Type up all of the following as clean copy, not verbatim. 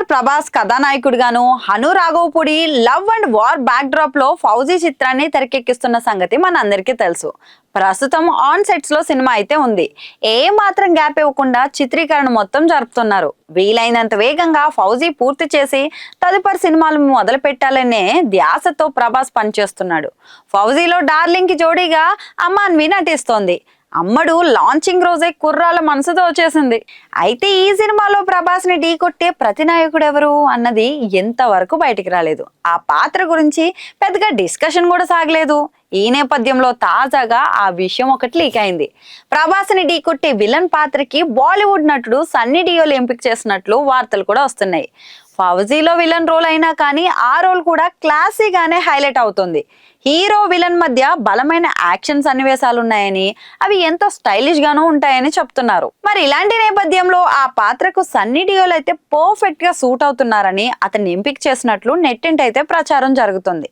ప్రభాస్ కథానాయకుడిగాను, Hanu Raghavapudi love and war backdrop లో ఫౌజీ చిత్రాన్ని తెరకెక్కిస్తున్న సంగతి మనందరికీ తెలుసు. ప్రస్తుతం ఆన్ సెట్స్ లో సినిమా అయితే ఉంది. ఏ మాత్రం గ్యాప్ ఇవ్వకుండా చిత్రీకరణ మొత్తం జరుపుతున్నారు. వీలైనంత వేగంగా ఫౌజీ పూర్తి చేసి తదుపరి సినిమాలు మొదలు పెట్టాలనే ధ్యాసతో ప్రభాస్ పనిచేస్తున్నాడు. ఫౌజీలో డార్లింగ్ కి జోడీగా అమ్మాన్వి నటిస్తోంది. అమ్మడు లాంచింగ్ రోజే కుర్రాల మనసు దోచేసింది. అయితే ఈ సినిమాలో ప్రభాస్ ని ఢీ కొట్టే ప్రతి నాయకుడు ఎవరు అన్నది ఎంతవరకు బయటికి రాలేదు. ఆ పాత్ర గురించి పెద్దగా డిస్కషన్ కూడా సాగలేదు. ఈ నేపథ్యంలో తాజాగా ఆ విషయం ఒకటి లీక్ అయింది. ప్రభాస్ ని ఢీ కొట్టే విలన్ పాత్రకి బాలీవుడ్ నటుడు సన్నీ డియోల్ ఎంపిక చేసినట్లు వార్తలు కూడా వస్తున్నాయి. ఫౌజీలో విలన్ రోల్ అయినా కానీ ఆ రోల్ కూడా క్లాసీగానే హైలైట్ అవుతుంది. హీరో విలన్ మధ్య బలమైన యాక్షన్ సన్నివేశాలు ఉన్నాయని, అవి ఎంతో స్టైలిష్ గాను ఉంటాయని చెప్తున్నారు. మరి ఇలాంటి నేపథ్యంలో ఆ పాత్రకు సన్నీ డియోల్ అయితే పర్ఫెక్ట్ గా సూట్ అవుతున్నారని అతన్ని ఎంపిక చేసినట్లు నెట్టింట అయితే ప్రచారం జరుగుతుంది.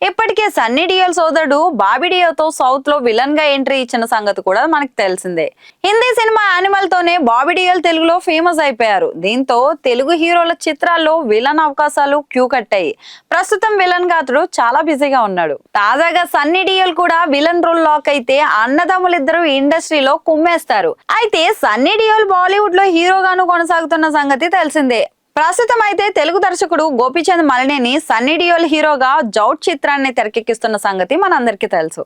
ఇప్పటికే సన్నీ డియోల్ సోదరుడు బాబీ డియోతో సౌత్ లో విలన్ గా ఎంట్రీ ఇచ్చిన సంగతి కూడా మనకు తెలిసిందే. హిందీ సినిమా యానిమల్ తోనే బాబీ డియోల్ తెలుగులో ఫేమస్ అయిపోయారు. దీంతో తెలుగు హీరోల చిత్రాల్లో విలన్ అవకాశాలు క్యూ కట్టాయి. ప్రస్తుతం విలన్ గా అతడు చాలా బిజీగా ఉన్నాడు. తాజాగా సన్నీ డియోల్ కూడా విలన్ రోల్ లాక్ అయితే అన్నదమ్ములిద్దరూ ఇండస్ట్రీలో కుమ్మేస్తారు. అయితే సన్నీ డియోల్ బాలీవుడ్ లో హీరోగాను కొనసాగుతున్న సంగతి తెలిసిందే. ప్రస్తుతం అయితే తెలుగు దర్శకుడు గోపీచంద్ మలినేని సన్నీ డియోల్ హీరోగా జౌట్ చిత్రాన్ని తెరకెక్కిస్తున్న సంగతి మనందరికీ తెలుసు.